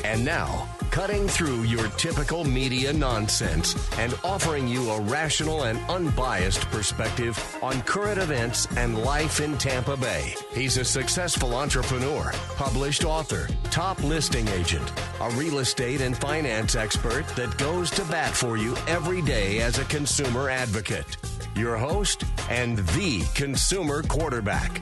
And now, cutting through your typical media nonsense and offering you a rational and unbiased perspective on current events and life in Tampa Bay. He's a successful entrepreneur, published author, top listing agent, a real estate and finance expert that goes to bat for you every day as a consumer advocate. Your host and the consumer quarterback,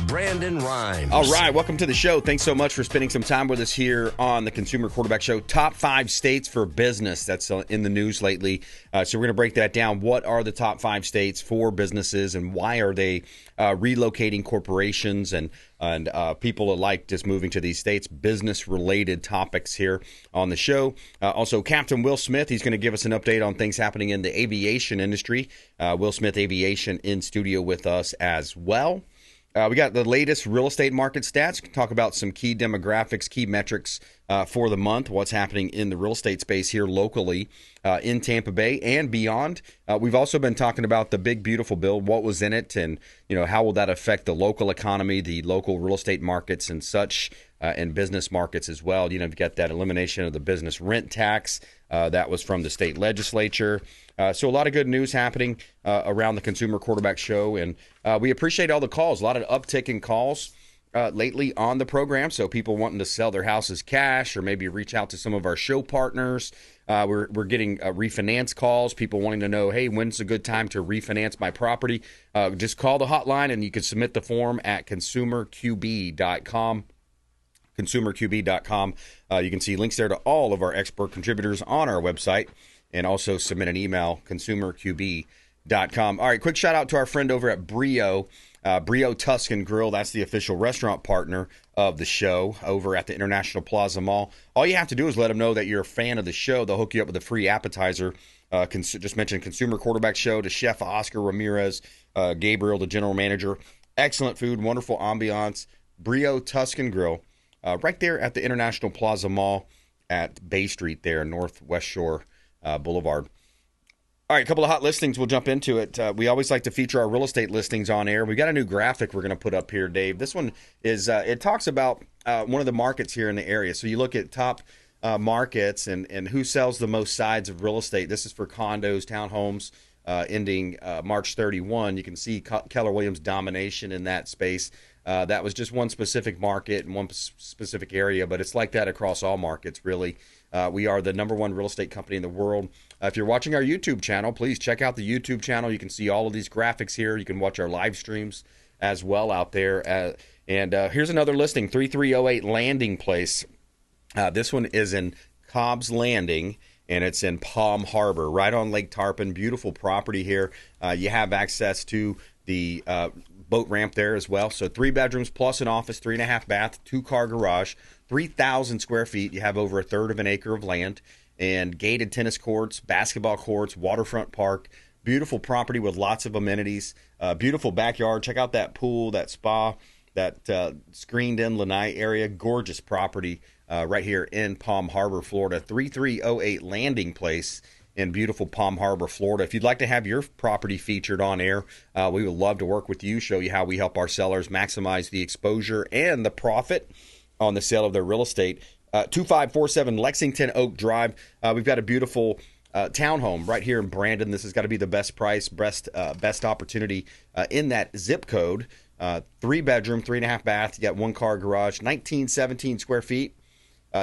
Brandon Rimes. All right, welcome to the show. Thanks so much for spending some time with us here on the Consumer Quarterback Show. Top 5 states for business. That's in the news lately. So we're going to break that down. What are the top 5 states for businesses, and why are they relocating corporations and people alike just moving to these states? Business-related topics here on the show. Also, Captain Will Smith, he's going to give us an update on things happening in the aviation industry. Will Smith Aviation in studio with us as well. We got the latest real estate market stats. Talk about some key demographics, key metrics for the month, what's happening in the real estate space here locally in Tampa Bay and beyond. We've also been talking about the big, beautiful bill, what was in it, and how will that affect the local economy, the local real estate markets and such, and business markets as well. You've got that elimination of the business rent tax. That was from the state legislature. So a lot of good news happening around the Consumer Quarterback Show, and we appreciate all the calls. A lot of uptick in calls lately on the program, so people wanting to sell their houses cash or maybe reach out to some of our show partners. We're getting refinance calls, people wanting to know, hey, when's a good time to refinance my property? Just call the hotline, and you can submit the form at consumerqb.com. consumerqb.com. You can see links there to all of our expert contributors on our website, and also submit an email, consumerqb.com. All right, quick shout out to our friend over at Brio Tuscan Grill. That's the official restaurant partner of the show over at the International Plaza Mall. All you have to do is let them know that you're a fan of the show. They'll hook you up with a free appetizer. Just mention Consumer Quarterback Show to Chef Oscar Ramirez, Gabriel, the general manager. Excellent food, wonderful ambiance. Brio Tuscan Grill, right there at the International Plaza Mall at Bay Street there, Northwest Shore Boulevard. All right, a couple of hot listings. We'll jump into it. We always like to feature our real estate listings on air. We got a new graphic we're going to put up here, Dave. This one is it talks about one of the markets here in the area. So you look at top markets and who sells the most sides of real estate. This is for condos, townhomes, ending March 31. You can see Keller Williams' domination in that space. That was just one specific market and one specific area, but it's like that across all markets, really. We are the number 1 real estate company in the world. If you're watching our YouTube channel, please check out the YouTube channel. You can see all of these graphics here. You can watch our live streams as well out there. And here's another listing, 3308 Landing Place. This one is in Cobb's Landing, and it's in Palm Harbor, right on Lake Tarpon. Beautiful property here. You have access to the boat ramp there as well. So 3 bedrooms plus an office, 3.5 bath, 2-car garage, 3,000 square feet. You have over a third of an acre of land and gated tennis courts, basketball courts, waterfront park. Beautiful property with lots of amenities. Beautiful backyard. Check out that pool, that spa, that screened-in lanai area. Gorgeous property right here in Palm Harbor, Florida. 3308 Landing Place in beautiful Palm Harbor, Florida. If you'd like to have your property featured on air, we would love to work with you, show you how we help our sellers maximize the exposure and the profit on the sale of their real estate. 2547 Lexington Oak Drive. We've got a beautiful townhome right here in Brandon. This has got to be the best price, best opportunity in that zip code. 3 bedroom, 3.5 bath. You got 1-car garage, 1917 square feet.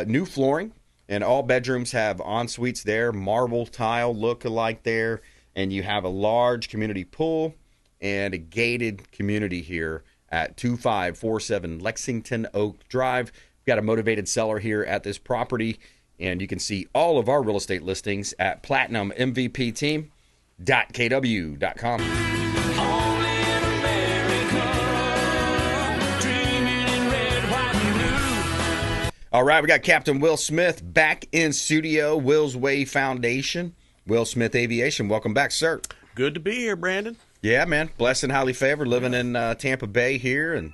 New flooring. And all bedrooms have en-suites there, marble tile look-alike there. And you have a large community pool and a gated community here at 2547 Lexington Oak Drive. We've got a motivated seller here at this property. And you can see all of our real estate listings at platinummvpteam.kw.com. All right, we got Captain Will Smith back in studio, Will's Way Foundation, Will Smith Aviation. Welcome back, sir. Good to be here, Brandon. Yeah, man. Blessed and highly favored, living in Tampa Bay here. And,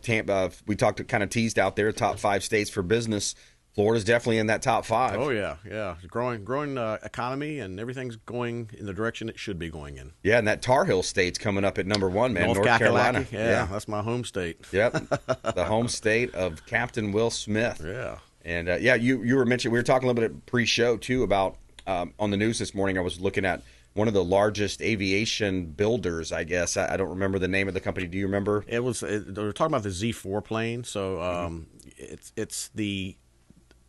Tampa, we kind of teased out there, top 5 states for business. Florida's definitely in that top 5. Oh, yeah. Growing economy, and everything's going in the direction it should be going in. Yeah, and that Tar Heel state's coming up at number 1, man, North Carolina. Yeah, that's my home state. Yep, the home state of Captain Will Smith. Yeah. And you were mentioning, we were talking a little bit pre-show too about on the news this morning. I was looking at one of the largest aviation builders, I guess. I don't remember the name of the company. Do you remember? They were talking about the Z4 plane. So it's the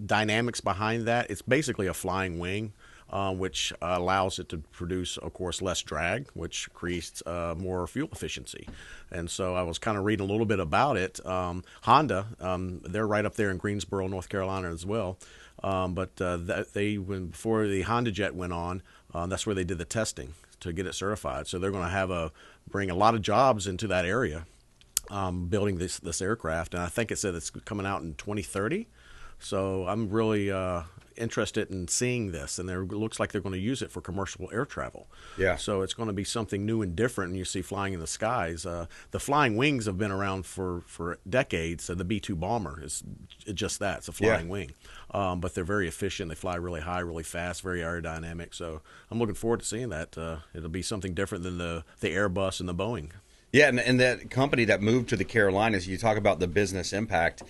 dynamics behind that. It's basically a flying wing, which allows it to produce, of course, less drag, which creates more fuel efficiency. And so I was kind of reading a little bit about it. Honda, they're right up there in Greensboro, North Carolina as well. But before the Honda jet went on, that's where they did the testing to get it certified. So they're going to bring a lot of jobs into that area, building this aircraft. And I think it said it's coming out in 2030. So I'm really interested in seeing this, and it looks like they're going to use it for commercial air travel. Yeah. So it's going to be something new and different, and you see flying in the skies. The flying wings have been around for decades. So the B-2 bomber is just that. It's a flying wing. But they're very efficient. They fly really high, really fast, very aerodynamic. So I'm looking forward to seeing that. It'll be something different than the Airbus and the Boeing. Yeah, and that company that moved to the Carolinas, you talk about the business impact,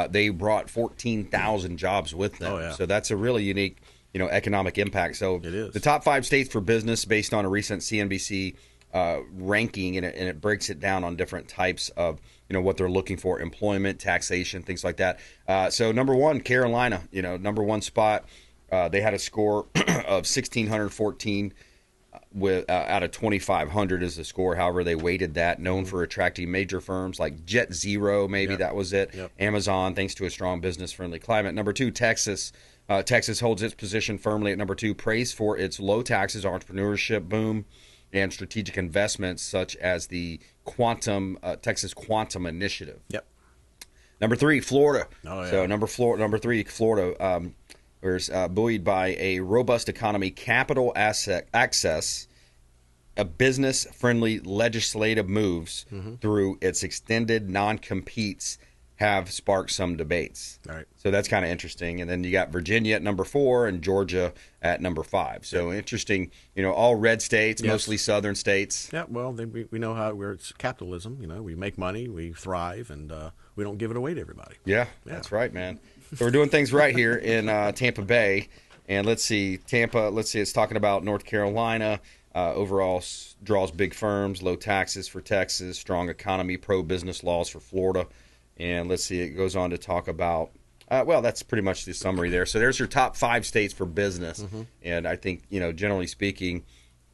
they brought 14,000 jobs with them. Oh, yeah. So that's a really unique, economic impact. So it is. The top 5 states for business based on a recent CNBC ranking, and it breaks it down on different types of, what they're looking for, employment, taxation, things like that. So number 1, Carolina, number 1 spot. They had a score of 1,614 with out of 2,500 is the score. However, they weighted that. Known for attracting major firms like Jet Zero, maybe that was it. Yep. Amazon, thanks to a strong business-friendly climate. Number 2, Texas. Texas holds its position firmly at number 2, praised for its low taxes, entrepreneurship boom, and strategic investments such as the Texas Quantum Initiative. Yep. Number 3, Florida. Oh, yeah. So number 3, Florida. Was buoyed by a robust economy, capital access, a business-friendly legislative moves through its extended non-competes have sparked some debates. All right. So that's kind of interesting. And then you got Virginia at number 4 and Georgia at number 5. So interesting, all red states, mostly southern states. Yeah, well, we know how it's capitalism. We make money, we thrive, and we don't give it away to everybody. Yeah, that's right, man. So we're doing things right here in Tampa Bay. And let's see, it's talking about North Carolina. Overall draws big firms, low taxes for Texas, strong economy, pro-business laws for Florida. And let's see, it goes on to talk about, that's pretty much the summary there. So there's your top 5 states for business. And I think, generally speaking,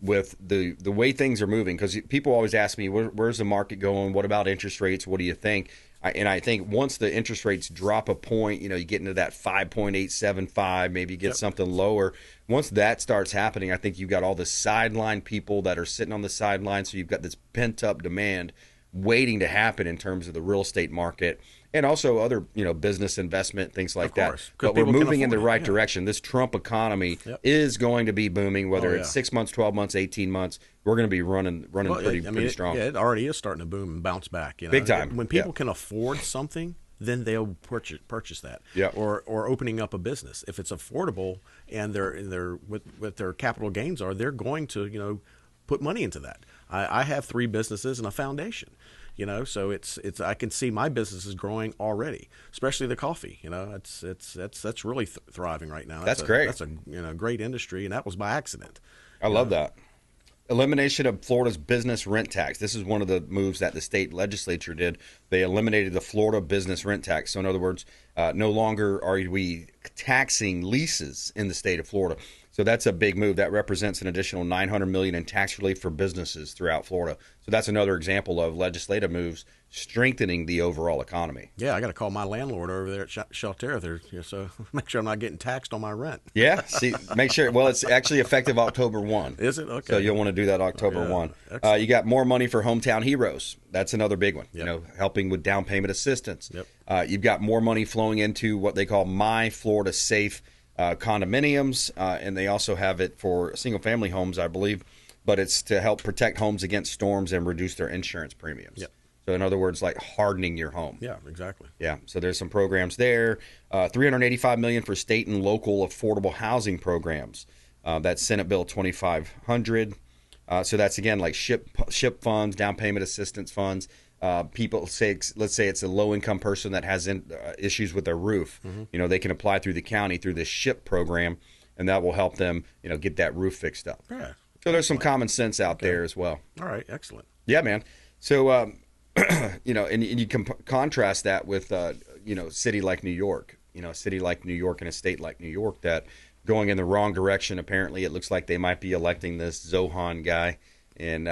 with the way things are moving, because people always ask me, where's the market going? What about interest rates? What do you think? And I think once the interest rates drop a point, you get into that 5.875, maybe you get something lower. Once that starts happening, I think you've got all the sideline people that are sitting on the sideline. So you've got this pent-up demand waiting to happen in terms of the real estate market and also other, business investment, things like that. But we're moving in the right direction. This Trump economy is going to be booming, whether it's 6 months, 12 months, 18 months. We're going to be running pretty strong. It already is starting to boom and bounce back. Big time. When people can afford something, then they'll purchase that. Yeah. Or opening up a business. If it's affordable and they're what their capital gains are, they're going to, put money into that. I have 3 businesses and a foundation. So it's I can see my business is growing already, especially the coffee. That's really thriving right now. That's great. That's a great industry, and that was by accident. I love that. Elimination of Florida's business rent tax. This is one of the moves that the state legislature did. They eliminated the Florida business rent tax. So in other words, no longer are we taxing leases in the state of Florida. So that's a big move. That represents an additional $900 million in tax relief for businesses throughout Florida. So that's another example of legislative moves strengthening the overall economy. Yeah, I got to call my landlord over there at Shelter there, so make sure I'm not getting taxed on my rent. Yeah, see, make sure. Well, it's actually effective October 1. Is it? Okay. So you'll want to do that October 1. You got more money for hometown heroes. That's another big one. Yep. Helping with down payment assistance. Yep. You've got more money flowing into what they call My Florida Safe condominiums, and they also have it for single-family homes, I believe, but it's to help protect homes against storms and reduce their insurance premiums. Yep. So in other words, like hardening your home. Yeah, exactly. Yeah, so there's some programs there. $385 million for state and local affordable housing programs. That's Senate Bill 2500. So that's, again, like SHIP funds, down payment assistance funds. people say, let's say it's a low-income person that has issues with their roof. They can apply through the county through this SHIP program, and that will help them, get that roof fixed up. Yeah. So there's some common sense out there as well. All right, excellent. Yeah, man. So, and you can contrast that with, a city like New York, a city like New York and a state like New York that going in the wrong direction. Apparently, it looks like they might be electing this Zohan guy. And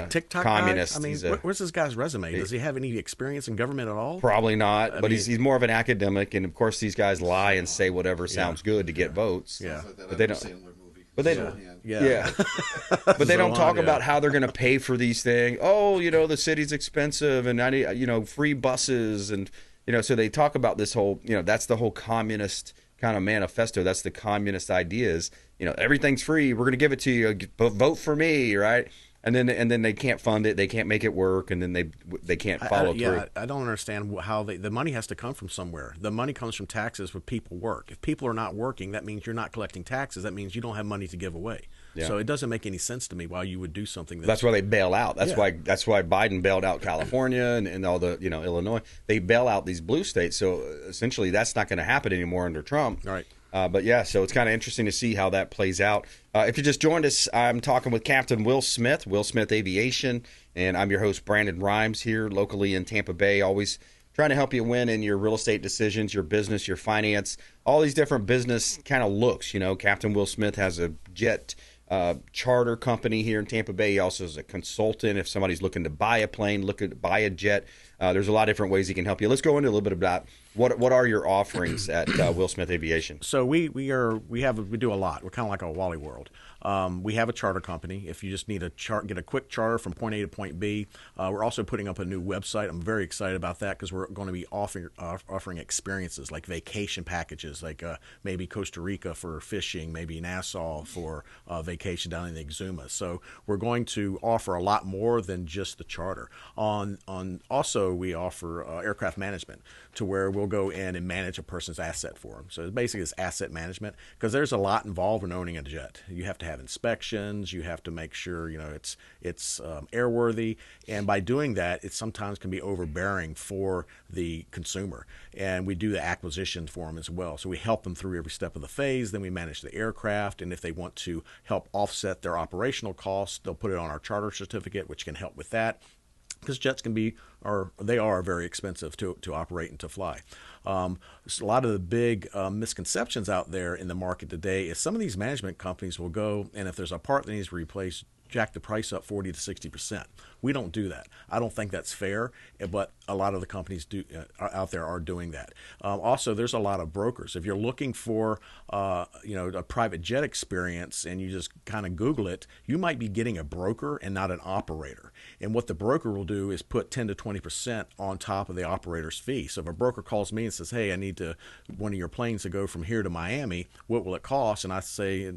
TikTok communist. Guy? I mean, where's this guy's resume? Does he have any experience in government at all? Probably not. But he's more of an academic, and of course, these guys lie and say whatever sounds good to get votes. Yeah, but they don't. But they don't. Yeah. But they don't talk about how they're going to pay for these things. Oh, the city's expensive, and I need, free buses, and so they talk about this whole, that's the whole communist kind of manifesto. That's the communist idea is, everything's free. We're going to give it to you. Vote for me, right? And then they can't fund it. They can't make it work, and then they can't follow through. Yeah, I don't understand how the money has to come from somewhere. The money comes from taxes where people work. If people are not working, that means you're not collecting taxes. That means you don't have money to give away. Yeah. So it doesn't make any sense to me why you would do something. That's why they bail out. That's why Biden bailed out California and all the Illinois. They bail out these blue states. So essentially, that's not going to happen anymore under Trump. All right. But yeah, so it's kind of interesting to see how that plays out. If you just joined us, I'm talking with Captain Will Smith Aviation, and I'm your host, Brandon Rimes, here locally in Tampa Bay, always trying to help you win in your real estate decisions, your business, your finance, all these different business kind of looks. Captain Will Smith has a jet charter company here in Tampa Bay. He also is a consultant. If somebody's looking to buy a plane, looking to buy a jet, there's a lot of different ways he can help you. Let's go into a little bit about what are your offerings at Will Smith Aviation. So we do a lot. We're kind of like a Wally World. We have a charter company. If you just need get a quick charter from point A to point B. We're also putting up a new website. I'm very excited about that because we're going to be offering experiences like vacation packages, like maybe Costa Rica for fishing, maybe Nassau for vacation down in the Exuma. So we're going to offer a lot more than just the charter. Also, we offer aircraft management to where we'll go in and manage a person's asset for them. So basically it's asset management because there's a lot involved in owning a jet. You have to have inspections. You have to make sure it's airworthy, and by doing that, it sometimes can be overbearing for the consumer. And we do the acquisition for them as well. So we help them through every step of the phase. Then we manage the aircraft, and if they want to help offset their operational costs, they'll put it on our charter certificate, which can help with that. Because jets they are very expensive to operate and to fly. A lot of the big misconceptions out there in the market today is some of these management companies will go, and if there's a part that needs to be replaced, jack the price up 40 to 60%. We don't do that. I don't think that's fair, but a lot of the companies out there are doing that. Also, there's a lot of brokers. If you're looking for a private jet experience and you just kind of Google it, you might be getting a broker and not an operator. And what the broker will do is put 10 to 20% on top of the operator's fee. So if a broker calls me and says, hey, I need one of your planes to go from here to Miami, what will it cost? And I say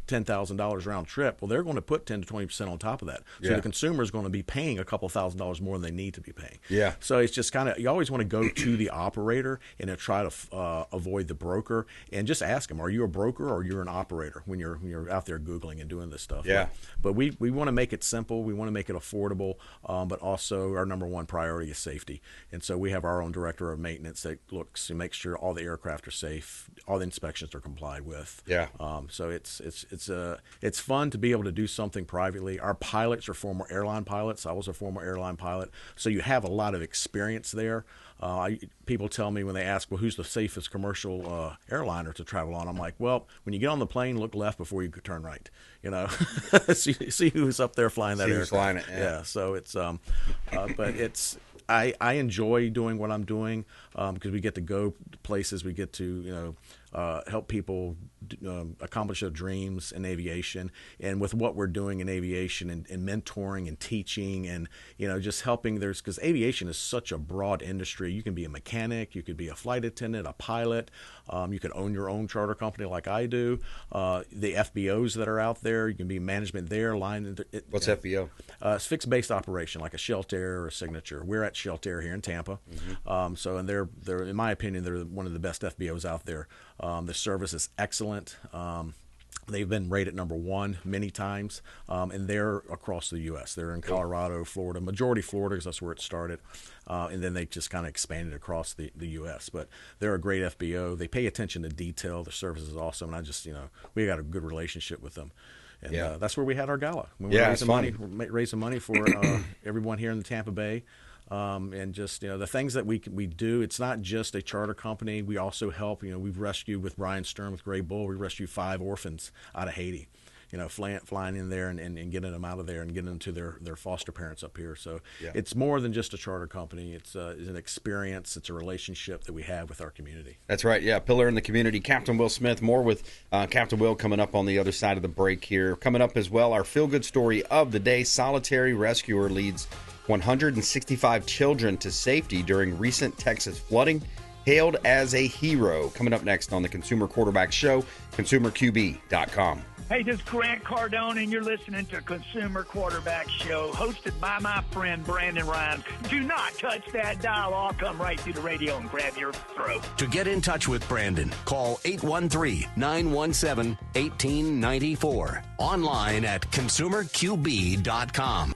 $10,000 round trip. Well, they're going to put 10 to 20% on top of that. So the consumer is going to be paying a couple $1,000s more than they need to be paying. Yeah. So it's just kind of, you always want to go to the operator and try to avoid the broker, and just ask them, are you a broker or you're an operator when you're out there Googling and doing this stuff? Yeah. But we want to make it simple. We want to make it affordable. But also our number one priority is safety. And so we have our own director of maintenance that looks and makes sure all the aircraft are safe, all the inspections are complied with. Yeah. So it's fun to be able to do something privately. Our pilots are former airline pilots. I was a former airline pilot, so you have a lot of experience there. People tell me when they ask, well, who's the safest commercial airliner to travel on? I'm like, well, when you get on the plane, look left before you turn right. See who's up there flying that aircraft. Flying it. Yeah. So it's but it's. I enjoy doing what I'm doing because we get to go places. We get to help people accomplish their dreams in aviation, and with what we're doing in aviation and mentoring and teaching and just helping. Because aviation is such a broad industry. You can be a mechanic, you could be a flight attendant, a pilot, you could own your own charter company like I do. The FBOs that are out there, you can be management there. What's FBO? It's fixed based operation, like a Sheltair or a Signature. We're at Sheltair here in Tampa. Mm-hmm. And they're in my opinion, they're one of the best FBOs out there. The service is excellent. They've been rated #1 many times, and they're across the U.S. They're in Colorado, Florida, majority Florida because that's where it started, and then they just kind of expanded across the U.S. But they're a great FBO. They pay attention to detail. Their service is awesome, and I just, we got a good relationship with them. And that's where we had our gala. We were raising money for everyone here in the Tampa Bay. And just, the things that we do, it's not just a charter company. We also help, we've rescued with Brian Stern with Gray Bull. We rescued 5 orphans out of Haiti, flying in there and getting them out of there and getting them to their foster parents up here. So it's more than just a charter company. It's an experience. It's a relationship that we have with our community. That's right. Yeah. Pillar in the community. Captain Will Smith. More with Captain Will coming up on the other side of the break here. Coming up as well, our feel-good story of the day. Solitary rescuer leads 165 children to safety during recent Texas flooding, hailed as a hero. Coming up next on the Consumer Quarterback Show, consumerqb.com. Hey, this is Grant Cardone, and you're listening to Consumer Quarterback Show, hosted by my friend Brandon Rimes. Do not touch that dial. I'll come right through the radio and grab your throat. To get in touch with Brandon, call 813-917-1894. Online at consumerqb.com.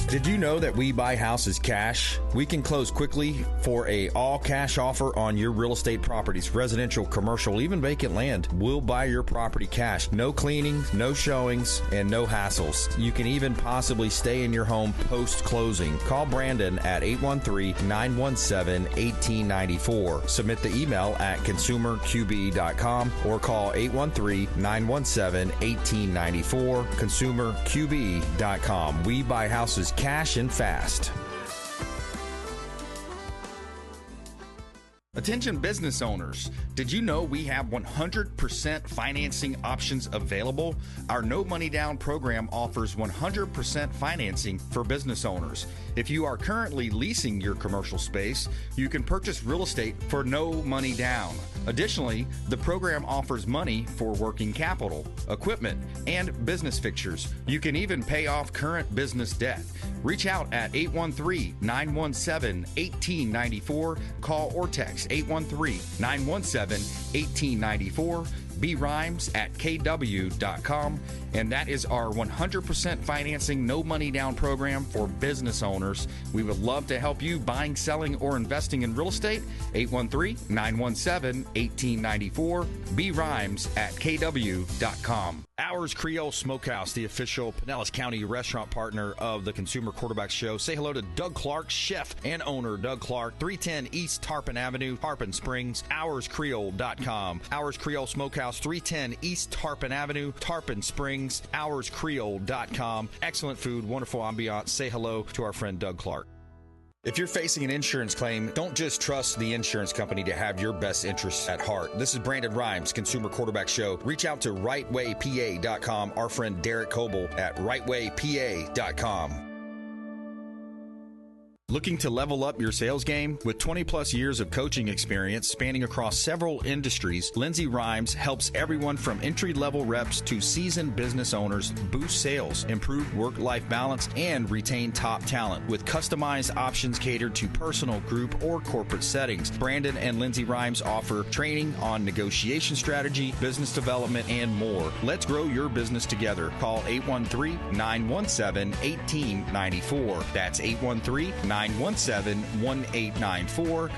Did you know that we buy houses cash? We can close quickly for a all-cash offer on your real estate properties, residential, commercial, even vacant land. We'll buy your property cash. No cleaning, no showings, and no hassles. You can even possibly stay in your home post-closing. Call Brandon at 813-917-1894. Submit the email at consumerqb.com or call 813-917-1894. consumerqb.com. We buy houses cash and fast. Attention business owners, did you know we have 100% financing options available? Our no money down program offers 100% financing for business owners. If you are currently leasing your commercial space, you can purchase real estate for no money down. Additionally, the program offers money for working capital, equipment, and business fixtures. You can even pay off current business debt. Reach out at 813-917-1894. Call or text 813-917-1894. B Rimes at kw.com. And that is our 100% financing, no money down program for business owners. We would love to help you buying, selling, or investing in real estate. 813-917-1894. B Rimes at kw.com. A.R.C Creole Smokehouse, the official Pinellas County restaurant partner of the Consumer Quarterback Show. Say hello to Doug Clark, chef and owner Doug Clark, 310 East Tarpon Avenue, Tarpon Springs, ARSCreole.com. A.R.C Creole Smokehouse, 310 East Tarpon Avenue, Tarpon Springs, ARSCreole.com. Excellent food, wonderful ambiance. Say hello to our friend Doug Clark. If you're facing an insurance claim, don't just trust the insurance company to have your best interests at heart. This is Brandon Rimes, Consumer Quarterback Show. Reach out to rightwaypa.com. Our friend Derek Coble at rightwaypa.com. Looking to level up your sales game? With 20-plus years of coaching experience spanning across several industries, Lindsay Rimes helps everyone from entry-level reps to seasoned business owners boost sales, improve work-life balance, and retain top talent with customized options catered to personal, group, or corporate settings. Brandon and Lindsay Rimes offer training on negotiation strategy, business development, and more. Let's grow your business together. Call 813-917-1894. That's 813-917-1894.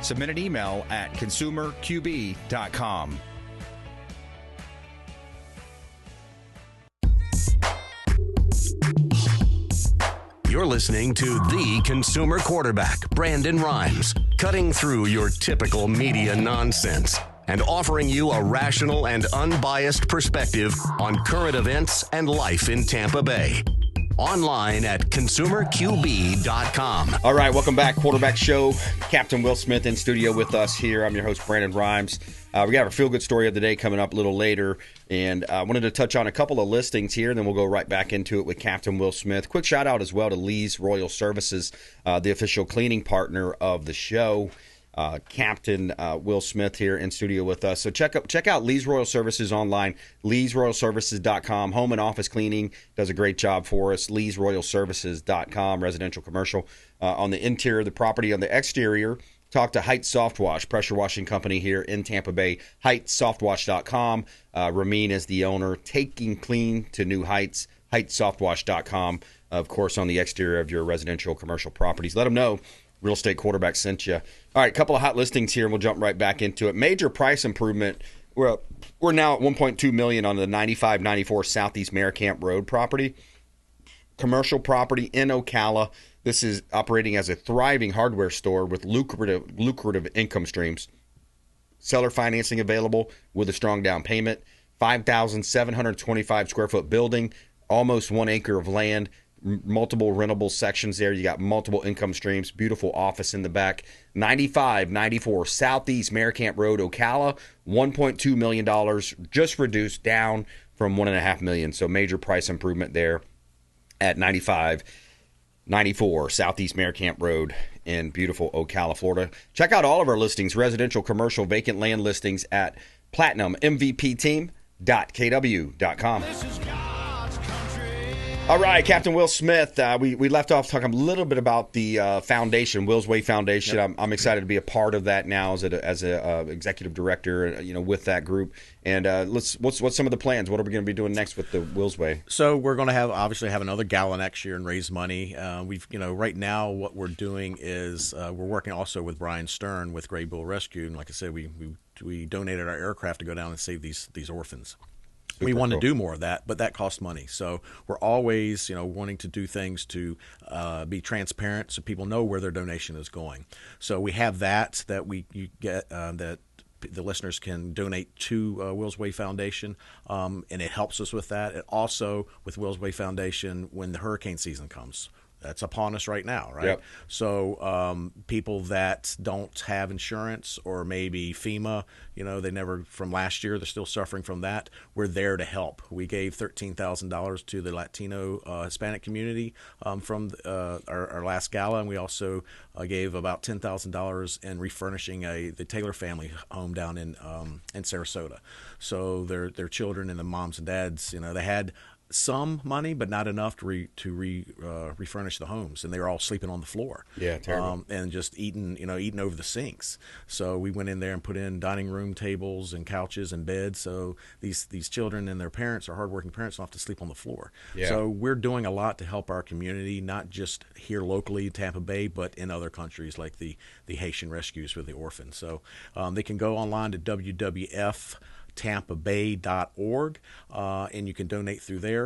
Submit an email at consumerqb.com. You're listening to the Consumer Quarterback, Brandon Rimes, cutting through your typical media nonsense and offering you a rational and unbiased perspective on current events and life in Tampa Bay. Online at consumerqb.com. All right, welcome back. Quarterback Show. Captain Will Smith in studio with us here. I'm your host, Brandon Rimes. We got our feel-good story of the day coming up a little later, and I wanted to touch on a couple of listings here, and then we'll go right back into it with Captain Will Smith. Quick shout-out as well to Lee's Royal Services, the official cleaning partner of the show. Captain Will Smith here in studio with us. So check out Lee's Royal Services online, leesroyalservices.com. Home and office cleaning does a great job for us. leesroyalservices.com, residential, commercial, on the interior of the property. On the exterior, talk to Heights Soft Wash, pressure washing company here in Tampa Bay, heightssoftwash.com. Ramin is the owner, taking clean to new heights, heightssoftwash.com. Of course, on the exterior of your residential commercial properties. Let them know Real Estate Quarterback sent you. All right, a couple of hot listings here, and we'll jump right back into it. Major price improvement. We're now at $1.2 million on the 9594 Southeast Maricamp Road property. Commercial property in Ocala. This is operating as a thriving hardware store with lucrative income streams. Seller financing available with a strong down payment. 5,725 square foot building, almost 1 acre of land, multiple rentable sections there. You got multiple income streams, beautiful office in the back. 9594 Southeast Maricamp Road, Ocala. $1.2 million, just reduced down from $1.5 million. So major price improvement there at 9594 Southeast Maricamp Road in beautiful Ocala, Florida. Check out all of our listings, residential, commercial, vacant land listings at platinummvpteam.kw.com. All right, Captain Will Smith. We left off talking a little bit about the foundation, Will's Way Foundation. Yep. I'm excited to be a part of that now as a executive director, with that group. And what's some of the plans? What are we going to be doing next with the Will's Way? So we're going to obviously have another gala next year and raise money. Right now what we're doing is we're working also with Brian Stern with Gray Bull Rescue, and like I said, we donated our aircraft to go down and save these orphans. We want to do more of that, but that costs money. So we're always, wanting to do things to be transparent so people know where their donation is going. So we have that you get that the listeners can donate to Will's Way Foundation, and it helps us with that. And also with Will's Way Foundation when the hurricane season comes. That's upon us right now, right? Yep. So people that don't have insurance or maybe FEMA, they never, from last year, they're still suffering from that. We're there to help. We gave $13,000 to the Latino Hispanic community from our last gala, and we also gave about $10,000 in refurnishing the Taylor family home down in Sarasota. So their children and the moms and dads, they had some money, but not enough to refurnish the homes, and they were all sleeping on the floor. Yeah, terrible. And just eating over the sinks. So we went in there and put in dining room tables and couches and beds. So these children and their parents, our hardworking parents, don't have to sleep on the floor. Yeah. So we're doing a lot to help our community, not just here locally, Tampa Bay, but in other countries like the Haitian rescues with the orphans. So they can go online to www.tampabay.org, and you can donate through there.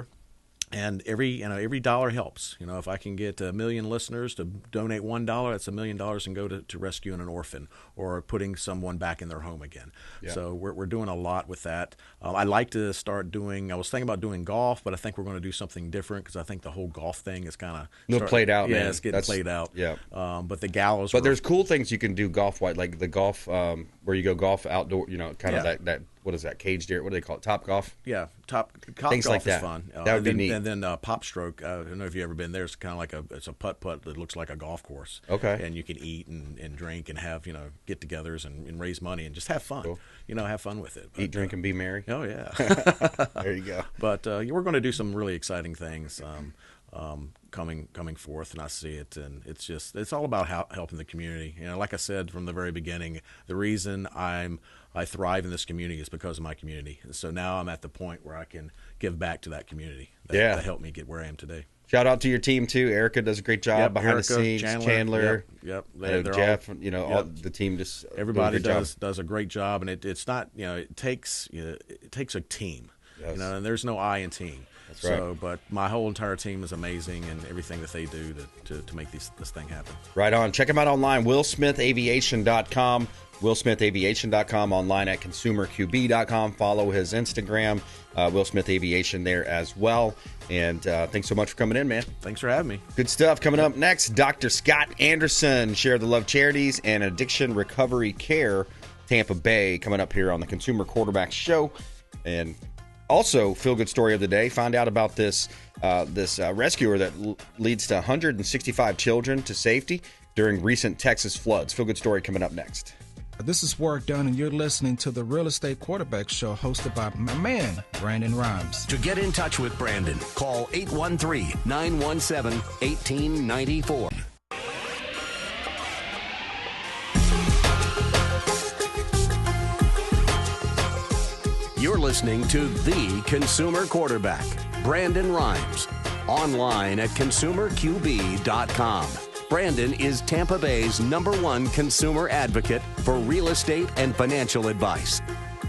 And every dollar helps. If I can get 1 million listeners to donate $1, that's $1 million and go to rescuing an orphan or putting someone back in their home again. Yeah. So we're doing a lot with that. I'd like to start doing. I was thinking about doing golf, but I think we're going to do something different because I think the whole golf thing is kind of played out. Yeah, man. It's getting played out. Yeah. But the galas. But there's cool things you can do golf-wise, like the golf where you go golf outdoor. Kind of that. What is that, caged air? What do they call it? Top golf? Yeah, top things golf like that. Is fun. That would be neat. And then pop stroke. I don't know if you've ever been there. It's kind of like it's a putt-putt that looks like a golf course. Okay. And you can eat and drink and have get-togethers and raise money and just have fun. Cool. Have fun with it. But, eat, drink, and be merry. Oh yeah. There you go. But we're going to do some really exciting things. Coming forth, and I see it, and it's all about helping the community. Like I said from the very beginning, the reason I thrive in this community is because of my community. And so now I'm at the point where I can give back to that community that helped me get where I am today. Shout out to your team too. Erica does a great job behind Erica, the scenes. Chandler. Yep. Jeff. All the team just everybody does a great job, and it's not it takes a team. Yes. And there's no I in team. That's right. So, but my whole entire team is amazing, and everything that they do to make this thing happen. Right on. Check them out online, willsmithaviation.com, willsmithaviation.com, online at consumerqb.com. Follow his Instagram, Will Smith Aviation there as well. And thanks so much for coming in, man. Thanks for having me. Good stuff. Coming up next, Dr. Scott Anderson, Share the Love Charities and Addiction Recovery Care, Tampa Bay, coming up here on the Consumer Quarterback Show. And also, feel-good story of the day. Find out about this rescuer that leads to 165 children to safety during recent Texas floods. Feel-good story coming up next. This is Warwick Dunn, and you're listening to the Real Estate Quarterback Show, hosted by my man, Brandon Rimes. To get in touch with Brandon, call 813-917-1894. You're listening to the consumer quarterback, Brandon Rimes, online at consumerqb.com. Brandon is Tampa Bay's #1 consumer advocate for real estate and financial advice.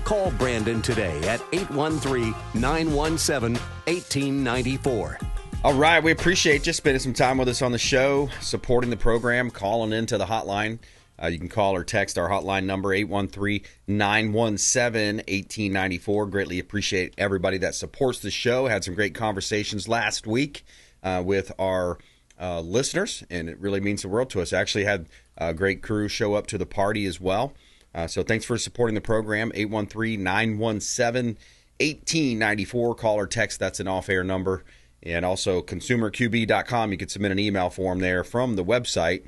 Call Brandon today at 813-917-1894. All right, we appreciate you spending some time with us on the show, supporting the program, calling into the hotline. You can call or text our hotline number, 813-917-1894. Greatly appreciate everybody that supports the show. Had some great conversations last week with our listeners, and it really means the world to us. Actually had a great crew show up to the party as well. So thanks for supporting the program, 813-917-1894. Call or text, that's an off-air number. And also consumerqb.com. You can submit an email form there from the website,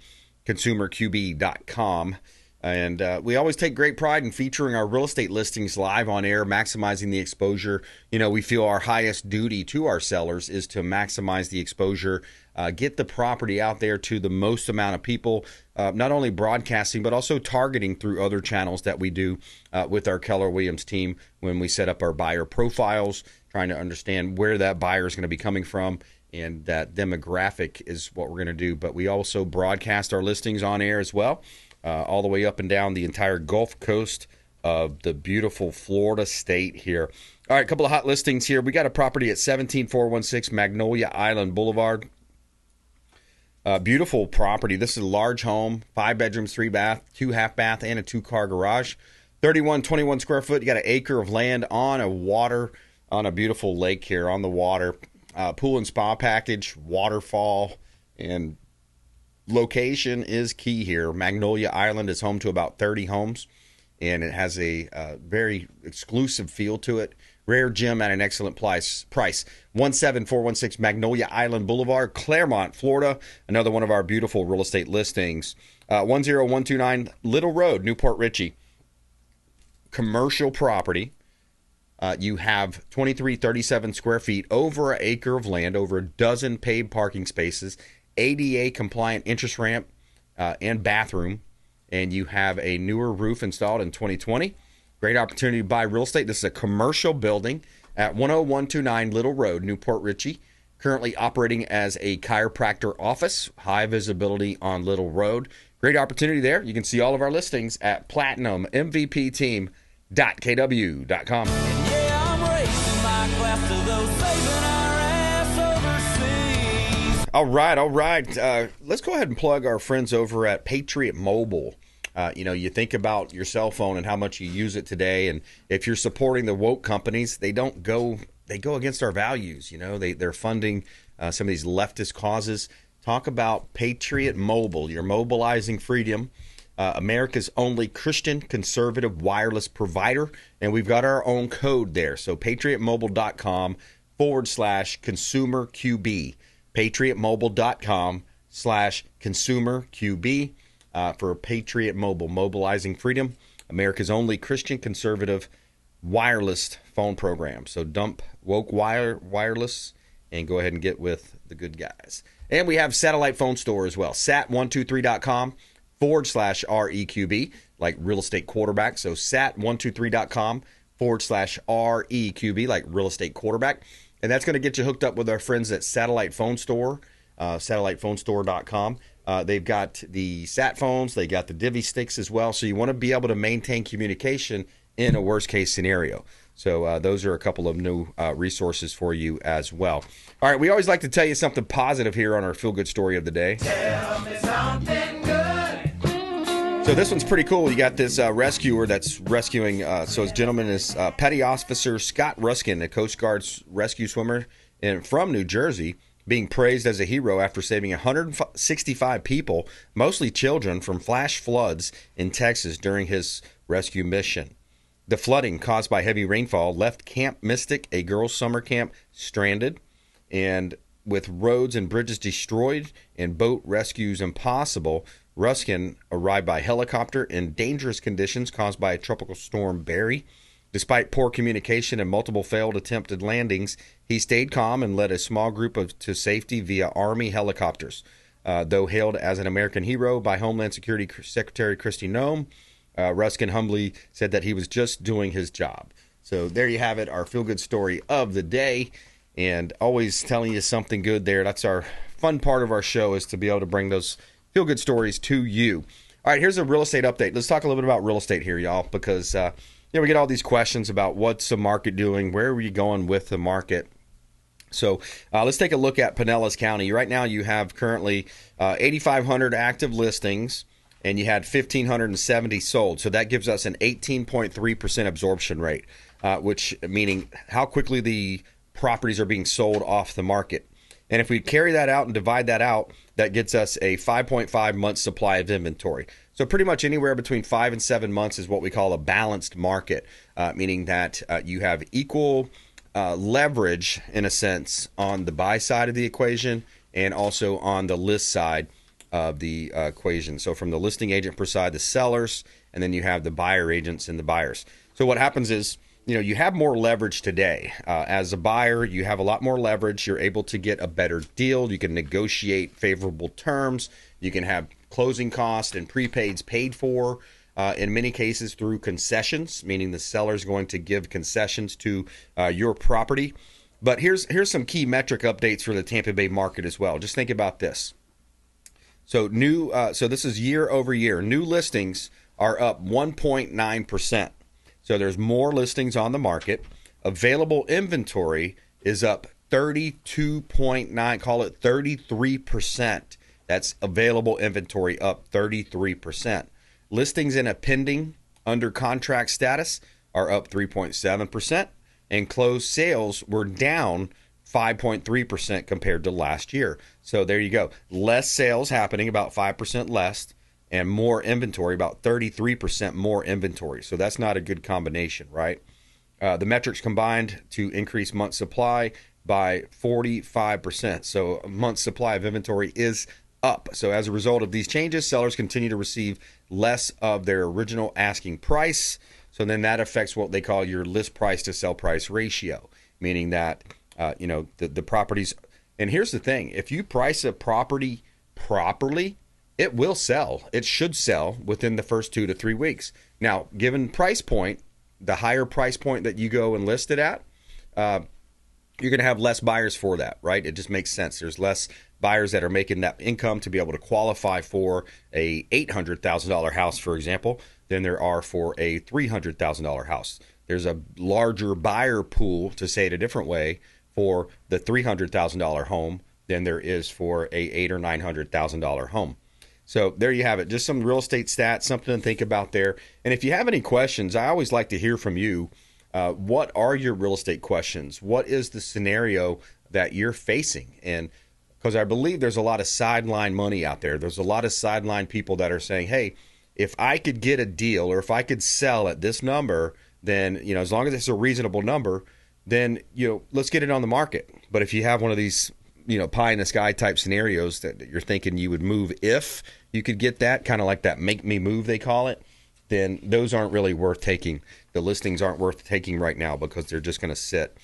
consumerqb.com. And we always take great pride in featuring our real estate listings live on air, maximizing the exposure. You know, we feel our highest duty to our sellers is to maximize the exposure, get the property out there to the most amount of people, not only broadcasting, but also targeting through other channels that we do with our Keller Williams team when we set up our buyer profiles, trying to understand where that buyer is going to be coming from, and that demographic is what we're going to do. But we also broadcast our listings on air as well, all the way up and down the entire Gulf Coast of the beautiful Florida state here. All right, a couple of hot listings here. We got a property at 17416 Magnolia Island Boulevard. Beautiful property. This is a large home, 5 bedrooms, 3 bath, 2 half bath, and a 2-car garage. 3121 square foot. You got an acre of land on a beautiful lake here on the water. Pool and spa package, waterfall, and location is key here. Magnolia Island is home to about 30 homes, and it has a very exclusive feel to it. Rare gem at an excellent price. 17416 Magnolia Island Boulevard, Claremont, Florida. Another one of our beautiful real estate listings. 10129 Little Road, Newport Richey. Commercial property. You have 2337 square feet, over an acre of land, over a dozen paid parking spaces, ADA compliant entrance ramp and bathroom, and you have a newer roof installed in 2020. Great opportunity to buy real estate. This is a commercial building at 10129 Little Road, Newport Richey. Currently operating as a chiropractor office. High visibility on Little Road. Great opportunity there. You can see all of our listings at platinummvpteam.kw.com. All right. Let's go ahead and plug our friends over at Patriot Mobile. You think about your cell phone and how much you use it today, and if you're supporting the woke companies, they go against our values. They're funding some of these leftist causes. Talk about Patriot Mobile. You're mobilizing freedom. America's only Christian conservative wireless provider, and we've got our own code there. So patriotmobile.com/consumerqb. patriotmobile.com/consumerqb for Patriot Mobile, mobilizing freedom, America's only Christian conservative wireless phone program. So dump woke wireless and go ahead and get with the good guys. And we have satellite phone store as well, sat123.com/REQB, like real estate quarterback. So sat123.com/REQB, like real estate quarterback. And that's going to get you hooked up with our friends at Satellite Phone Store, satellitephonestore.com. They've got the sat phones, they got the divvy sticks as well. So you want to be able to maintain communication in a worst case scenario. So those are a couple of new resources for you as well. All right, we always like to tell you something positive here on our Feel Good Story of the Day. Tell me something good. So this one's pretty cool. You got this rescuer that's rescuing. So his gentleman is Petty Officer Scott Ruskin, a Coast Guard's rescue swimmer from New Jersey, being praised as a hero after saving 165 people, mostly children, from flash floods in Texas during his rescue mission. The flooding caused by heavy rainfall left Camp Mystic, a girls' summer camp, stranded, and with roads and bridges destroyed and boat rescues impossible, Ruskin arrived by helicopter in dangerous conditions caused by a tropical storm Barry. Despite poor communication and multiple failed attempted landings, he stayed calm and led a small group to safety via Army helicopters. Though hailed as an American hero by Homeland Security Secretary Kristi Noem, Ruskin humbly said that he was just doing his job. So there you have it, our feel-good story of the day, and always telling you something good there. That's our fun part of our show, is to be able to bring those feel-good stories to you. All right, here's a real estate update. Let's talk a little bit about real estate here, y'all, because we get all these questions about what's the market doing, where are you going with the market. So let's take a look at Pinellas County. Right now you have currently 8,500 active listings, and you had 1,570 sold. So that gives us an 18.3% absorption rate, which meaning how quickly the properties are being sold off the market. And if we carry that out and divide that out, that gets us a 5.5 months supply of inventory. So pretty much anywhere between 5 and 7 months is what we call a balanced market, meaning that you have equal leverage, in a sense, on the buy side of the equation and also on the list side of the equation. So from the listing agent per side, the sellers, and then you have the buyer agents and the buyers. So what happens is, you have more leverage today. As a buyer, you have a lot more leverage. You're able to get a better deal. You can negotiate favorable terms. You can have closing costs and prepaids paid for, in many cases through concessions, meaning the seller is going to give concessions to your property. But here's some key metric updates for the Tampa Bay market as well. Just think about this. So so this is year over year. New listings are up 1.9%. So there's more listings on the market. Available inventory is up 32.9, call it 33%. That's available inventory up 33%. Listings in a pending under contract status are up 3.7%, and closed sales were down 5.3% compared to last year. So there you go. Less sales happening, about 5% less, and more inventory, about 33% more inventory. So that's not a good combination, right? The metrics combined to increase month supply by 45%. So a month's supply of inventory is up. So as a result of these changes, sellers continue to receive less of their original asking price. So then that affects what they call your list price to sell price ratio, meaning that, the properties. And here's the thing. If you price a property properly, it will sell. It should sell within the first 2 to 3 weeks. Now, given price point, the higher price point that you go and list it at, you're going to have less buyers for that, right? It just makes sense. There's less buyers that are making that income to be able to qualify for a $800,000 house, for example, than there are for a $300,000 house. There's a larger buyer pool, to say it a different way, for the $300,000 home than there is for a $800,000 or $900,000 home. So there you have it. Just some real estate stats, something to think about there. And if you have any questions, I always like to hear from you. What are your real estate questions? What is the scenario that you're facing? And because I believe there's a lot of sideline money out there. There's a lot of sideline people that are saying, hey, if I could get a deal or if I could sell at this number, then, as long as it's a reasonable number, then, let's get it on the market. But if you have one of these, pie in the sky type scenarios that you're thinking you would move if you could get that, kind of like that make me move, they call it, then those aren't really worth taking. The listings aren't worth taking right now because they're just going to sit.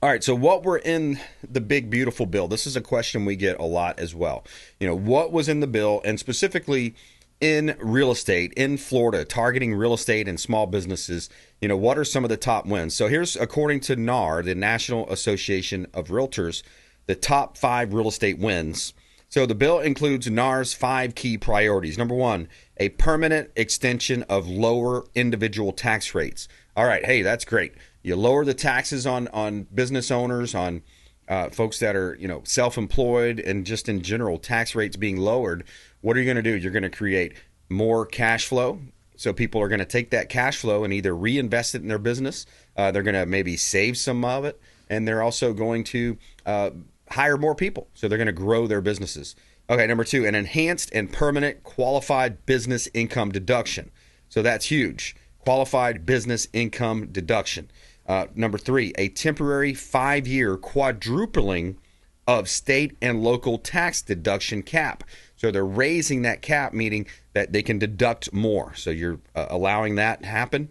All right, so what were in the big, beautiful bill? This is a question we get a lot as well. What was in the bill, and specifically in real estate in Florida, targeting real estate and small businesses? What are some of the top wins? So here's, according to NAR, the National Association of Realtors, the top 5 real estate wins. So the bill includes NAR's 5 key priorities. Number 1, a permanent extension of lower individual tax rates. All right, hey, that's great. You lower the taxes on business owners, on folks that are, self-employed, and just in general, tax rates being lowered. What are you going to do? You're going to create more cash flow. So people are going to take that cash flow and either reinvest it in their business. They're going to maybe save some of it. And they're also going to hire more people. So they're going to grow their businesses. Okay, number 2, an enhanced and permanent qualified business income deduction. So that's huge. Qualified business income deduction. Number 3, a temporary 5-year quadrupling of state and local tax deduction cap. So they're raising that cap, meaning that they can deduct more. So you're allowing that to happen.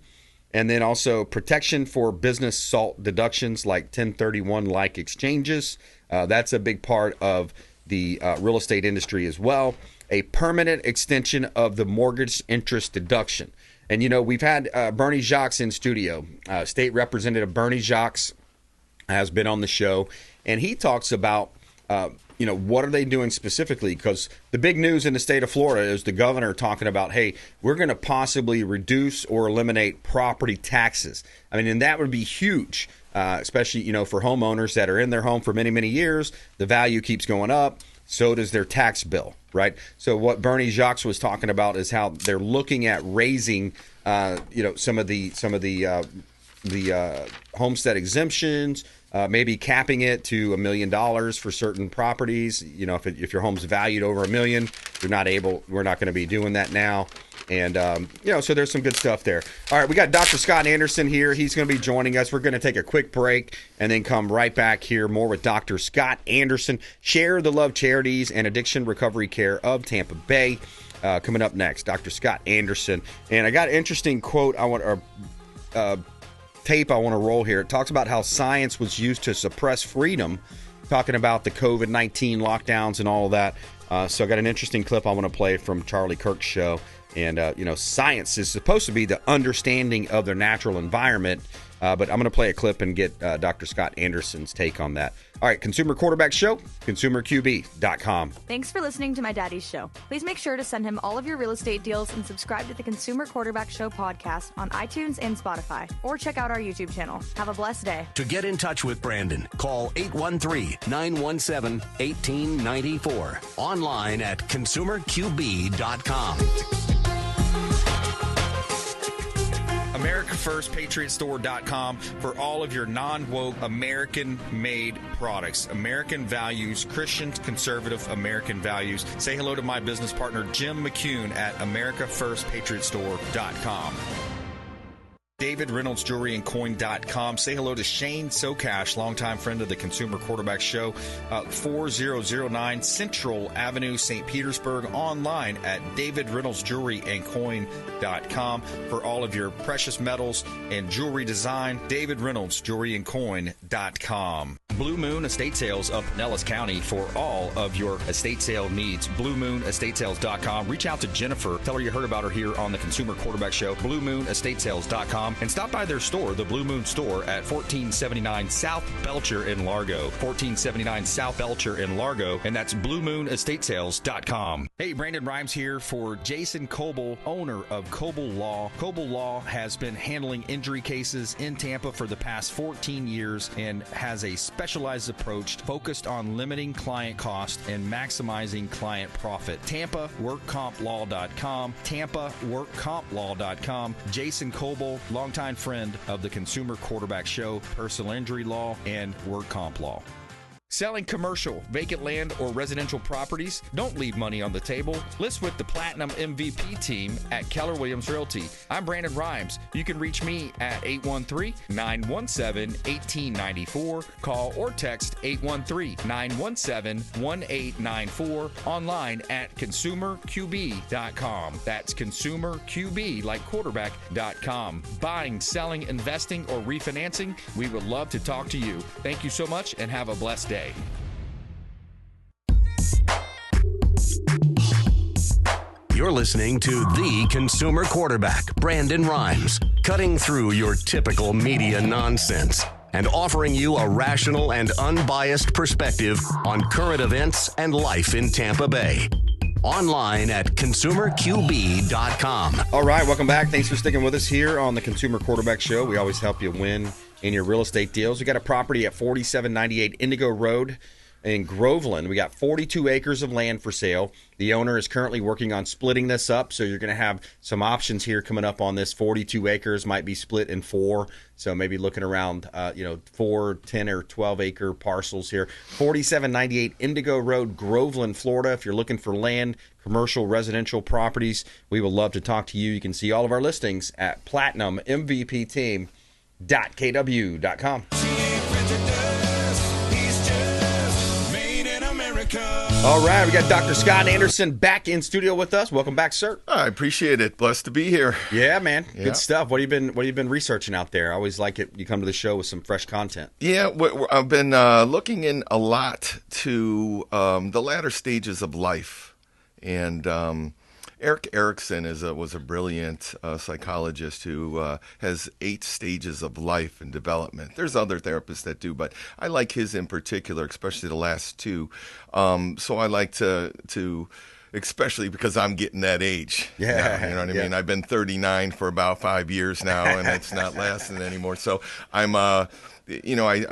And then also protection for business SALT deductions like 1031-like exchanges. That's a big part of the real estate industry as well. A permanent extension of the mortgage interest deduction. And, we've had Bernie Jacques in studio. State Representative Bernie Jacques has been on the show, and he talks about, what are they doing specifically? Because the big news in the state of Florida is the governor talking about, hey, we're going to possibly reduce or eliminate property taxes. I mean, and that would be huge, especially, for homeowners that are in their home for many, many years. The value keeps going up. So does their tax bill, right? So what Bernie Jacques was talking about is how they're looking at raising, some of the homestead exemptions, maybe capping it to $1 million for certain properties. If your home's valued over $1 million, we're not going to be doing that now. And, so there's some good stuff there. All right, we got Dr. Scott Anderson here. He's going to be joining us. We're going to take a quick break and then come right back here more with Dr. Scott Anderson, Share the Love Charities and Addiction Recovery Care of Tampa Bay. Coming up next, Dr. Scott Anderson. And I got an interesting quote tape I want to roll here. It talks about how science was used to suppress freedom, talking about the COVID-19 lockdowns and all of that. So I got an interesting clip I want to play from Charlie Kirk's show. And, science is supposed to be the understanding of their natural environment. But I'm going to play a clip and get Dr. Scott Anderson's take on that. All right, Consumer Quarterback Show, consumerqb.com. Thanks for listening to my daddy's show. Please make sure to send him all of your real estate deals and subscribe to the Consumer Quarterback Show podcast on iTunes and Spotify. Or check out our YouTube channel. Have a blessed day. To get in touch with Brandon, call 813-917-1894. Online at consumerqb.com. AmericaFirstPatriotStore.com for all of your non-woke, American-made products. American values, Christian, conservative American values. Say hello to my business partner, Jim McCune at AmericaFirstPatriotStore.com. David Reynolds Jewelry and Coin.com. Say hello to Shane Socash, longtime friend of the Consumer Quarterback Show, 4009 Central Avenue, St. Petersburg. Online at David Reynolds Jewelry and Coin.com for all of your precious metals and jewelry design. David Reynolds Jewelry and Coin.com. Blue Moon Estate Sales of Pinellas County for all of your estate sale needs. BlueMoonEstateSales.com. Reach out to Jennifer. Tell her you heard about her here on the Consumer Quarterback Show. BlueMoonEstateSales.com. And stop by their store, the Blue Moon Store, at 1479 South Belcher in Largo. 1479 South Belcher in Largo. And that's BlueMoonEstateSales.com. Hey, Brandon Rimes here for Jason Coble, owner of Coble Law. Coble Law has been handling injury cases in Tampa for the past 14 years and has a specialized approach focused on limiting client cost and maximizing client profit. TampaWorkCompLaw.com. TampaWorkCompLaw.com. Jason Coble, longtime friend of the Consumer Quarterback Show, personal injury law, and work comp law. Selling commercial, vacant land, or residential properties? Don't leave money on the table. List with the Platinum MVP team at Keller Williams Realty. I'm Brandon Rimes. You can reach me at 813-917-1894. Call or text 813-917-1894. Online at consumerqb.com. That's consumerqb, like quarterback.com. Buying, selling, investing, or refinancing? We would love to talk to you. Thank you so much and have a blessed day. You're listening to the Consumer Quarterback, Brandon Rimes, cutting through your typical media nonsense and offering you a rational and unbiased perspective on current events and life in Tampa Bay. Online at consumerqb.com. All right, welcome back. Thanks for sticking with us here on the Consumer Quarterback Show. We always help you win in your real estate deals. We got a property at 4798 Indigo Road in Groveland. We got 42 acres of land for sale. The owner is currently working on splitting this up, so you're going to have some options here coming up on this. 42 acres might be split in 4, so maybe looking around 4, 10, or 12 acre parcels here. 4798 Indigo Road, Groveland, Florida. If you're looking for land, commercial, residential properties, we would love to talk to you. You can see all of our listings at platinummvpteam.kw.com. All right, we got Dr. Scott Anderson back in studio with us. Welcome back, sir. I appreciate it. Blessed to be here. Yeah, man. Yeah. Good stuff. What have you been researching out there? I always like it. You come to the show with some fresh content. Yeah, I've been looking in a lot to the latter stages of life, and Erik Erikson was a brilliant psychologist who has 8 stages of life and development. There's other therapists that do, but I like his in particular, especially the last 2. So I like to especially because I'm getting that age. Yeah. You know what I mean? I've been 39 for about 5 years now, and it's not lasting anymore. So I'm, I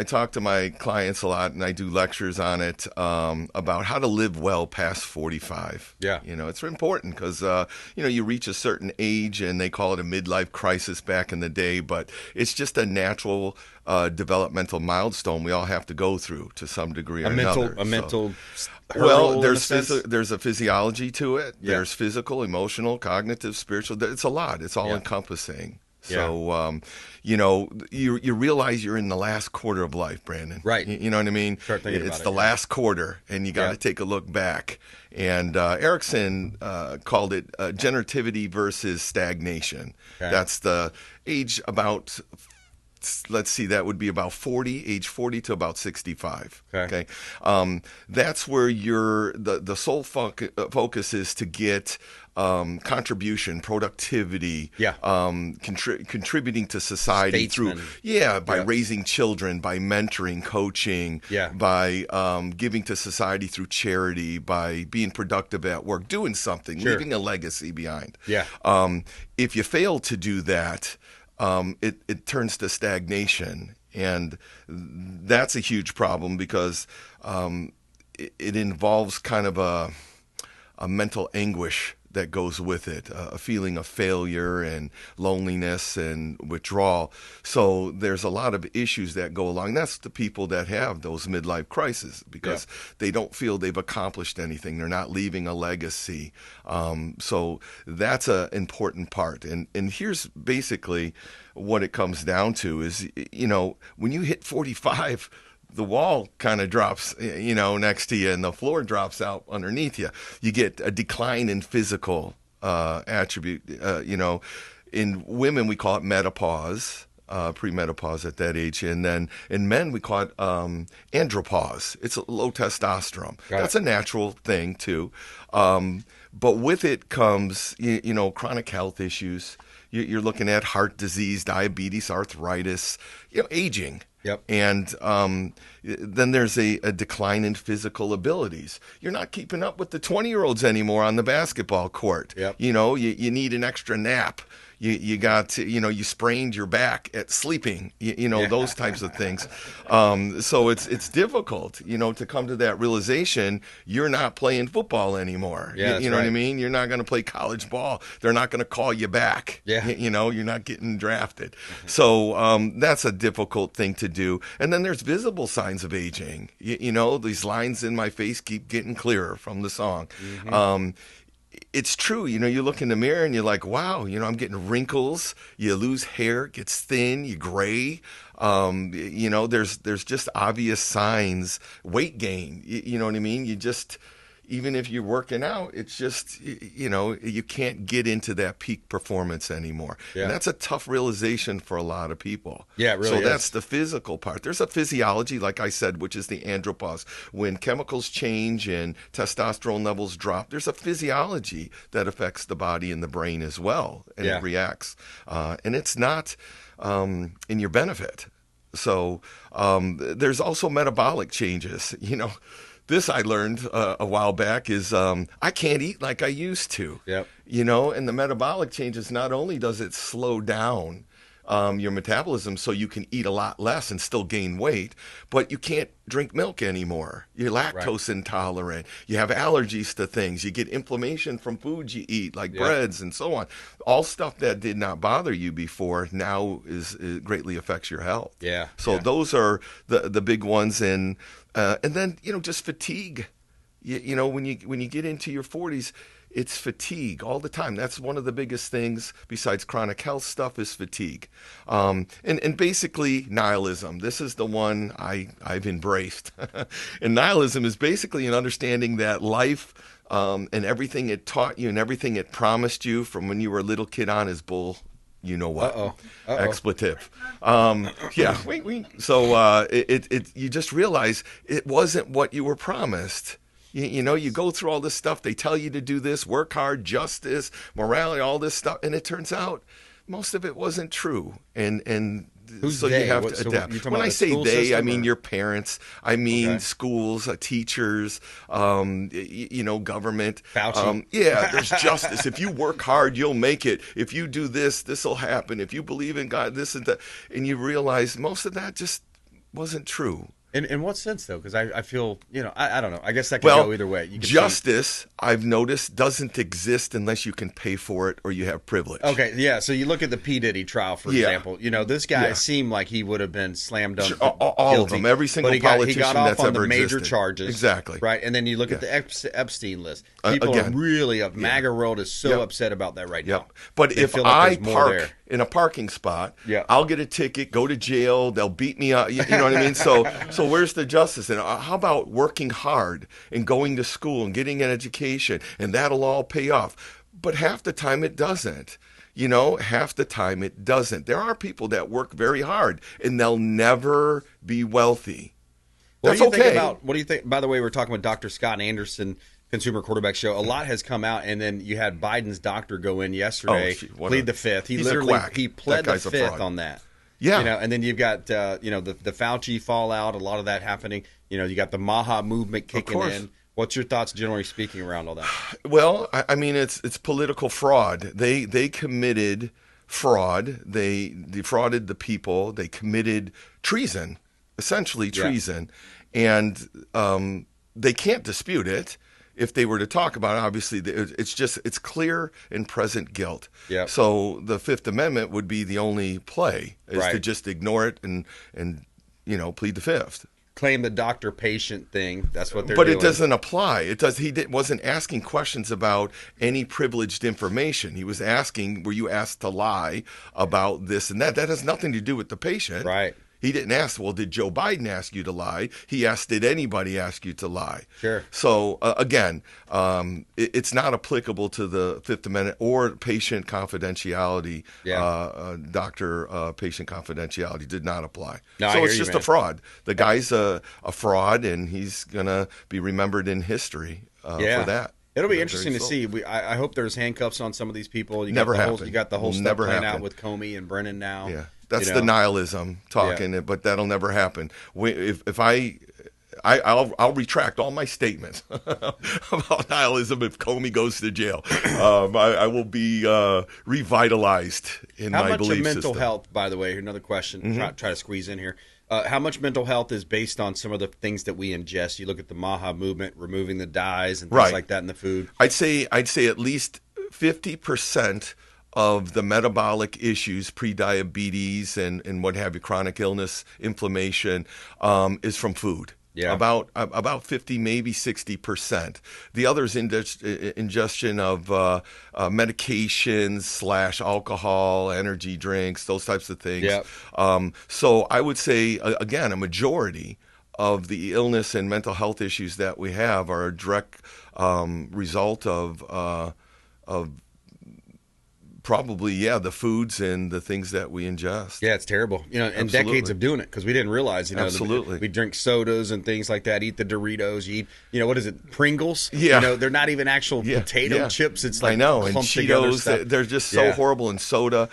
talk to my clients a lot, and I do lectures on it about how to live well past 45. Yeah. It's important because, you reach a certain age, and they call it a midlife crisis back in the day, but it's just a natural developmental milestone we all have to go through to some degree or another. A mental well, there's there's a physiology to it. Yeah. There's physical, emotional, cognitive, spiritual. It's a lot. It's all encompassing. So, you realize you're in the last quarter of life, Brandon. Right. You know what I mean? Start thinking It's about the it, last quarter, and you got to take a look back. And Erikson called it generativity versus stagnation. Okay. That's the age about, let's see, that would be about age 40 to about 65. Okay. That's where the sole focus is to get contribution, productivity, contributing to society by raising children, by mentoring, coaching, by giving to society through charity, by being productive at work, doing something, leaving a legacy behind. If you fail to do that, it turns to stagnation, and that's a huge problem because it involves kind of a mental anguish that goes with it, a feeling of failure and loneliness and withdrawal. So there's a lot of issues that go along. That's the people that have those midlife crises because they don't feel they've accomplished anything. They're not leaving a legacy. So that's an important part. And here's basically what it comes down to is, when you hit 45, the wall kind of drops, next to you, and the floor drops out underneath you. You get a decline in physical attribute. In women, we call it menopause, premenopause at that age. And then in men, we call it andropause. It's low testosterone. That's a natural thing, too. But with it comes, chronic health issues. You're looking at heart disease, diabetes, arthritis, aging. Yep. And then there's a decline in physical abilities. You're not keeping up with the 20-year-olds anymore on the basketball court. Yep. You need an extra nap. You got to, you sprained your back at sleeping, those types of things. So it's difficult, to come to that realization you're not playing football anymore. Yeah, you know what I mean? You're not going to play college ball. They're not going to call you back. Yeah. You're not getting drafted. Mm-hmm. So that's a difficult thing to do. And then there's visible signs of aging. These lines in my face keep getting clearer from the song. Mm-hmm. It's true. You look in the mirror and you're like, wow, I'm getting wrinkles. You lose hair, it gets thin, you gray. There's just obvious signs, weight gain. You know what I mean? You just, even if you're working out, it's just, you can't get into that peak performance anymore. Yeah. And that's a tough realization for a lot of people. Yeah, it really is. So that's the physical part. There's a physiology, like I said, which is the andropause. When chemicals change and testosterone levels drop, there's a physiology that affects the body and the brain as well, and it reacts. And it's not in your benefit. So there's also metabolic changes, This I learned a while back is I can't eat like I used to. Yep. And the metabolic changes, not only does it slow down your metabolism so you can eat a lot less and still gain weight, but you can't drink milk anymore. You're lactose intolerant. You have allergies to things. You get inflammation from foods you eat, like breads and so on. All stuff that did not bother you before now it greatly affects your health. Yeah. So those are the big ones. And then, just fatigue. When you get into your 40s, it's fatigue all the time. That's one of the biggest things besides chronic health stuff is fatigue. And basically nihilism. This is the one I've embraced. And nihilism is basically an understanding that life and everything it taught you and everything it promised you from when you were a little kid on is bull. You know what? Expletive. So you just realize it wasn't what you were promised. You go through all this stuff. They tell you to do this, work hard, justice, morality, all this stuff. And it turns out most of it wasn't true. And Who's so they? you have to adapt. When I say they, I mean your parents. I mean schools, teachers, government. Fauci. There's justice. If you work hard, you'll make it. If you do this, this will happen. If you believe in God, this and that. And you realize most of that just wasn't true. In what sense, though? Because I feel, I don't know. I guess that can go either way. Justice, I've noticed, doesn't exist unless you can pay for it or you have privilege. Okay, yeah. So you look at the P. Diddy trial, for example. This guy seemed like he would have been slam dunk all guilty, of them, every single politician he got off that's on ever the major existed. charges. Exactly. Right, and then you look at the Epstein list. People are really up. MAGA world is so upset about that right now. But they if feel like I park in a parking spot, I'll get a ticket, go to jail, they'll beat me up. You know what I mean? So where's the justice? And how about working hard and going to school and getting an education, and that'll all pay off? But half the time it doesn't. Half the time it doesn't. There are people that work very hard and they'll never be wealthy. That's okay. What do you think? By the way, we're talking with Dr. Scott Anderson, Consumer Quarterback Show. A lot has come out, and then you had Biden's doctor go in yesterday, plead the fifth. He literally pled the fifth on that. Yeah. And then you've got the Fauci fallout, a lot of that happening. You got the Maha movement kicking in. What's your thoughts, generally speaking, around all that? Well, I mean, it's political fraud. They committed fraud. They defrauded the people. They committed treason, essentially treason, and they can't dispute it. If they were to talk about it, obviously, it's clear and present guilt. Yep. So the Fifth Amendment would be the only play, is to just ignore it and plead the fifth. Claim the doctor-patient thing. That's what they're doing. But it doesn't apply. He wasn't asking questions about any privileged information. He was asking, were you asked to lie about this and that? That has nothing to do with the patient. Right. He didn't ask, well, did Joe Biden ask you to lie? He asked, did anybody ask you to lie? Sure. So, again, it's not applicable to the Fifth Amendment or patient confidentiality. Doctor-patient confidentiality did not apply. No, so it's just a fraud. The guy's a fraud, and he's going to be remembered in history for that. It'll be interesting to see. I hope there's handcuffs on some of these people. You got the whole stuff playing out with Comey and Brennan now. Yeah. That's the nihilism talking, but that'll never happen. I'll retract all my statements about nihilism if Comey goes to jail. I will be revitalized in my belief system. How much of mental health, by the way, another question, try to squeeze in here. How much mental health is based on some of the things that we ingest? You look at the Maha movement, removing the dyes and things like that in the food. I'd say at least 50% of the metabolic issues, pre-diabetes and what have you, chronic illness, inflammation, is from food. Yeah. About 50, maybe 60%. The other is ingestion of medications / alcohol, energy drinks, those types of things. Yep. So I would say, again, a majority of the illness and mental health issues that we have are a direct result of probably, the foods and the things that we ingest. Yeah, it's terrible. And decades of doing it because we didn't realize, Absolutely. We drink sodas and things like that, eat the Doritos, you eat, what is it, Pringles? Yeah. They're not even actual potato chips. It's like I know, and Cheetos, they're just so horrible, and soda.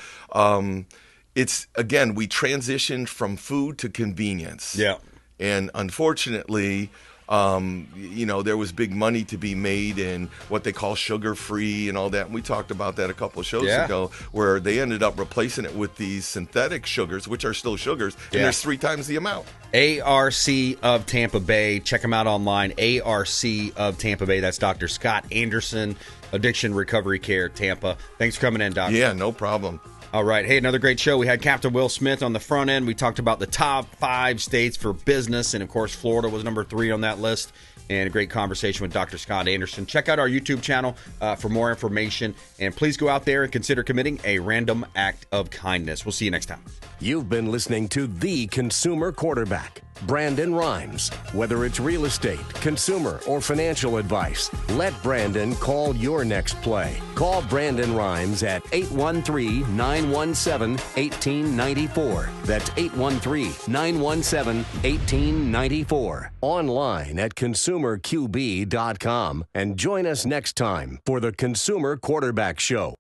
It's, again, we transitioned from food to convenience. Yeah. And unfortunately, there was big money to be made in what they call sugar-free and all that. And we talked about that a couple of shows ago, where they ended up replacing it with these synthetic sugars, which are still sugars, and there's 3 times the amount. A.R.C. of Tampa Bay. Check them out online. A.R.C. of Tampa Bay. That's Dr. Scott Anderson, Addiction Recovery Care, Tampa. Thanks for coming in, Doctor. Yeah, no problem. All right. Hey, another great show. We had Captain Will Smith on the front end. We talked about the top 5 states for business. And, of course, Florida was number 3 on that list. And a great conversation with Dr. Scott Anderson. Check out our YouTube channel for more information. And please go out there and consider committing a random act of kindness. We'll see you next time. You've been listening to The Consumer Quarterback. Brandon Rimes. Whether it's real estate, consumer, or financial advice, let Brandon call your next play. Call Brandon Rimes at 813-917-1894. That's 813-917-1894. Online at consumerqb.com. And join us next time for the Consumer Quarterback Show.